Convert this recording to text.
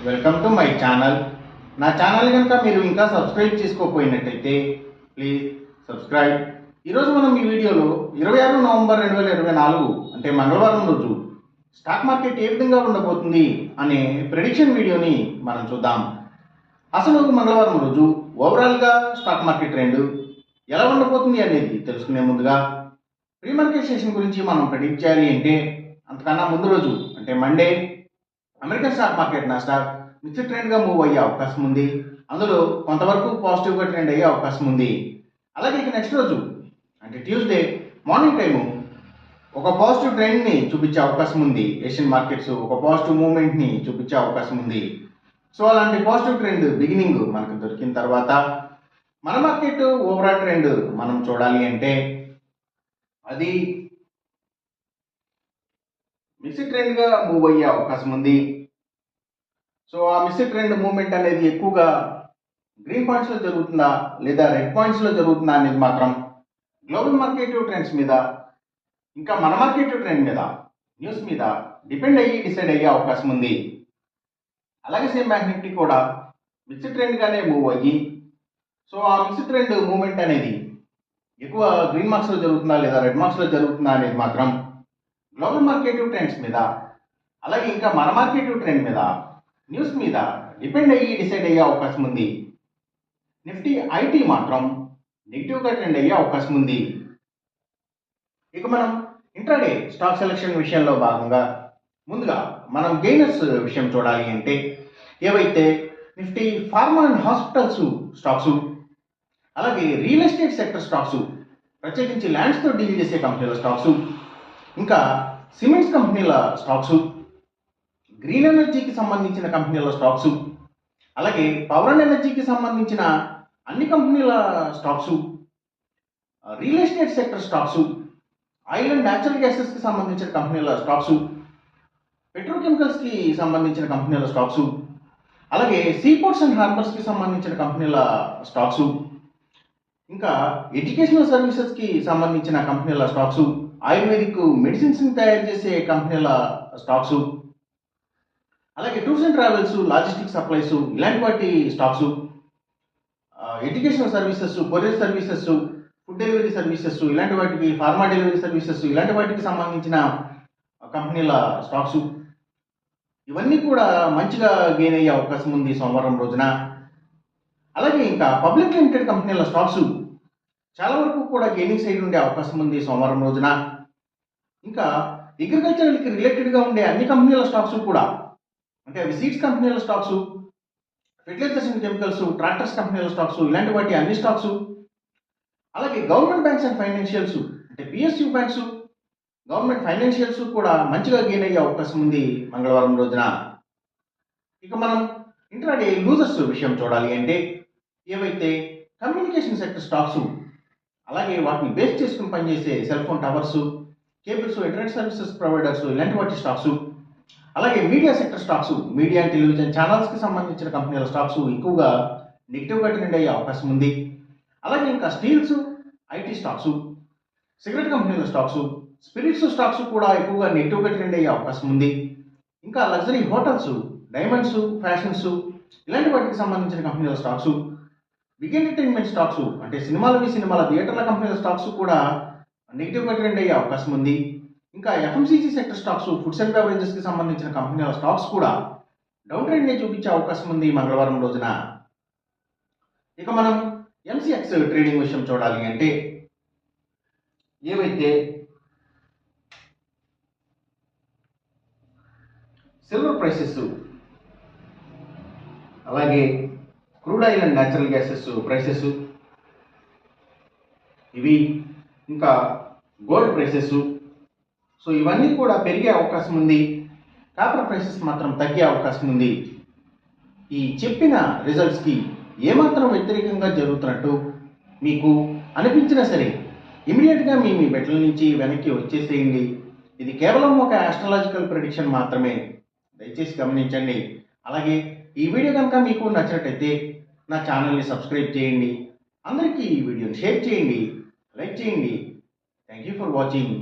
Welcome to my channel. నా channel కనుక మీరు ఇంకా సబ్స్క్రైబ్ చేసుకోకపోయినట్టయితే ప్లీజ్ సబ్స్క్రైబ్. ఈరోజు మనం ఈ వీడియోలో 26 నవంబర్ 2024 అంటే మంగళవారం రోజు స్టాక్ మార్కెట్ ఏ విధంగా ఉండబోతుంది అనే ప్రెడిక్షన్ వీడియోని మనం చూద్దాం. అసలు మంగళవారం రోజు ఓవరాల్గా స్టాక్ మార్కెట్ ట్రెండ్ ఎలా ఉండబోతుంది అనేది తెలుసుకునే ముందుగా ప్రీ మార్కెట్ సెషన్ గురించి మనం ప్రెడిక్ట్ చేయాలి అంటే అంతకన్నా ముందు రోజు అంటే Monday American stock market Nasdaq mixed ట్రెండ్గా మూవ్ అయ్యే అవకాశం ఉంది. అందులో కొంతవరకు పాజిటివ్గా ట్రెండ్ అయ్యే అవకాశం ఉంది. అలాగే ఇక నెక్స్ట్ రోజు అంటే ట్యూస్డే మార్నింగ్ టైము ఒక పాజిటివ్ ట్రెండ్ని చూపించే అవకాశం ఉంది. ఏషియన్ మార్కెట్స్ ఒక పాజిటివ్ మూవ్మెంట్ని చూపించే అవకాశం ఉంది. సో అలాంటి పాజిటివ్ ట్రెండ్ బిగినింగ్ మనకు దొరికిన తర్వాత మన మార్కెట్ ఓవరాల్ ట్రెండ్ మనం చూడాలి అంటే అది మిక్స్డ్ ట్రెండ్గా మూవ్ అయ్యే అవకాశం ఉంది. సో ఆ మిక్స్డ్ ట్రెండ్ మూవ్మెంట్ అనేది ఎక్కువగా గ్రీన్ పాయింట్స్లో జరుగుతుందా లేదా రెడ్ పాయింట్స్లో జరుగుతుందా అనేది మాత్రం గ్లోబల్ మార్కెట్ ట్రెండ్స్ మీద ఇంకా మన మార్కెట్ ట్రెండ్ మీద న్యూస్ మీద డిపెండ్ అయ్యి డిసైడ్ అయ్యే అవకాశం ఉంది. అలాగే సేమ్ బ్యాంక్ నిఫ్టీ కూడా మిక్స్డ్ ట్రెండ్గానే మూవ్ అయ్యి సో ఆ మిక్స్డ్ ట్రెండ్ మూవ్మెంట్ అనేది ఎక్కువ గ్రీన్ మార్క్స్లో జరుగుతుందా లేదా రెడ్ మార్క్స్లో జరుగుతుందా అనేది మాత్రం గ్లోబల్ మార్కెట్ ట్రెండ్స్ మీద అలాగే ఇంకా మన మార్కెట్ ట్రెండ్ మీద న్యూస్ మీద డిపెండ్ అయ్యి డిసైడ్ అయ్యే అవకాశం ఉంది. నిఫ్టీ ఐటీ మాత్రం నెగిటివ్గా ట్రెండ్ అయ్యే అవకాశం ఉంది. ఇక మనం ఇంట్రాడే స్టాక్ సెలెక్షన్ విషయంలో భాగంగా ముందుగా మనం గెయినర్స్ విషయం చూడాలి అంటే ఏవైతే Nifty pharma and hospitals stocks అలాగే రియల్ ఎస్టేట్ సెక్టర్ స్టాక్స్ ప్రత్యేకించి ల్యాండ్స్తో డీల్ చేసే కంపెనీల స్టాక్స్ ఇంకా సిమెంట్స్ కంపెనీల స్టాక్స్ గ్రీన్ ఎనర్జీకి సంబంధించిన కంపెనీల స్టాక్స్ అలాగే పవర్ అండ్ ఎనర్జీకి సంబంధించిన అన్ని కంపెనీల stocks real estate sector stocks oil and natural గ్యాసెస్కి సంబంధించిన కంపెనీల స్టాక్స్ పెట్రోకెమికల్స్కి సంబంధించిన కంపెనీల స్టాక్స్ అలాగే సీపోర్ట్స్ అండ్ హార్బర్స్కి సంబంధించిన కంపెనీల స్టాక్స్ ఇంకా ఎడ్యుకేషనల్ సర్వీసెస్కి సంబంధించిన కంపెనీల స్టాక్స్ ఆయుర్వేదిక్ మెడిసిన్స్ తయారు చేసే కంపెనీల స్టాక్స్ అలాగే tours and travels logistic supplies ఇలాంటి వాటి stocks educational services courier services food delivery services ఇలాంటి వాటికి ఫార్మా డెలివరీ సర్వీసెస్ ఇలాంటి వాటికి సంబంధించిన కంపెనీల స్టాక్స్ ఇవన్నీ కూడా మంచిగా గెయిన్ అయ్యే అవకాశం ఉంది సోమవారం రోజున. అలాగే ఇంకా పబ్లిక్ లిమిటెడ్ కంపెనీల స్టాక్స్ చాలా వరకు కూడా గెయినింగ్ సైడ్ ఉండే అవకాశం ఉంది సోమవారం రోజున. ఇంకా అగ్రికల్చర్కి రిలేటెడ్గా ఉండే అన్ని కంపెనీల స్టాక్స్ కూడా అంటే అవి సీడ్స్ కంపెనీల stocks fertilizers and chemicals tractors కంపెనీల స్టాక్స్ ఇలాంటి వాటి అన్ని స్టాక్స్ అలాగే గవర్నమెంట్ బ్యాంక్స్ అండ్ ఫైనాన్షియల్స్ అంటే పిఎస్యూ బ్యాంక్స్ గవర్నమెంట్ ఫైనాన్షియల్స్ కూడా మంచిగా గెయిన్ అయ్యే అవకాశం ఉంది మంగళవారం రోజున. ఇక మనం ఇంట్రాడే లూజర్స్ విషయం చూడాలి అంటే ఏవైతే కమ్యూనికేషన్ సెక్టర్ స్టాక్స్ అలాగే వాటిని బేస్ చేసుకుని పనిచేసే cell phone towers cables internet services providers ఇలాంటి వాటి స్టాక్స్ అలాగే media sector stocks media and television ఛానల్స్కి సంబంధించిన కంపెనీల స్టాక్స్ ఎక్కువగా నెగిటివ్గా ట్రెండ్ అయ్యే అవకాశం ఉంది. అలాగే ఇంకా స్టీల్స్ ఐటీ స్టాక్స్ సిగరెట్ కంపెనీల స్టాక్స్ స్పిరిట్స్ స్టాక్స్ కూడా ఎక్కువగా నెగిటివ్గా ట్రెండ్ అయ్యే అవకాశం ఉంది. ఇంకా లగ్జరీ హోటల్స్ డైమండ్స్ ఫ్యాషన్స్ ఇలాంటి వాటికి సంబంధించిన కంపెనీల స్టాక్స్ బిగ్ ఎంటర్టైన్మెంట్ స్టాక్స్ అంటే సినిమాల థియేటర్ల కంపెనీల స్టాక్స్ కూడా నెగిటివ్గా ట్రెండ్ అయ్యే అవకాశం ఉంది. ఇంకా FMCG sector stocks foods and బెవరేజెస్కి సంబంధించిన కంపెనీల స్టాక్స్ కూడా డౌన్ ట్రెండ్ని చూపించే అవకాశం ఉంది మంగళవారం రోజున. ఇక మనం ఎంసీఎక్స్ ట్రేడింగ్ విషయం చూడాలి అంటే ఏవైతే సిల్వర్ ప్రైసెస్ అలాగే crude oil and natural gases prices ఇవి ఇంకా గోల్డ్ ప్రైసెస్ సో ఇవన్నీ కూడా పెరిగే అవకాశం ఉంది. కాపర్ ప్రైసెస్ మాత్రం తగ్గే అవకాశం ఉంది. ఈ చెప్పిన రిజల్ట్స్కి ఏమాత్రం వ్యతిరేకంగా జరుగుతున్నట్టు మీకు అనిపించినా సరే ఇమీడియట్గా మీ బెట్ల నుంచి వెనక్కి వచ్చేసేయండి. ఇది కేవలం ఒక ఆస్ట్రాలజికల్ ప్రెడిక్షన్ మాత్రమే, దయచేసి గమనించండి. అలాగే ఈ వీడియో కనుక మీకు నచ్చినట్టయితే నా ఛానల్ని సబ్స్క్రైబ్ చేయండి. అందరికీ ఈ వీడియోని షేర్ చేయండి, లైక్ చేయండి. Thank you for watching.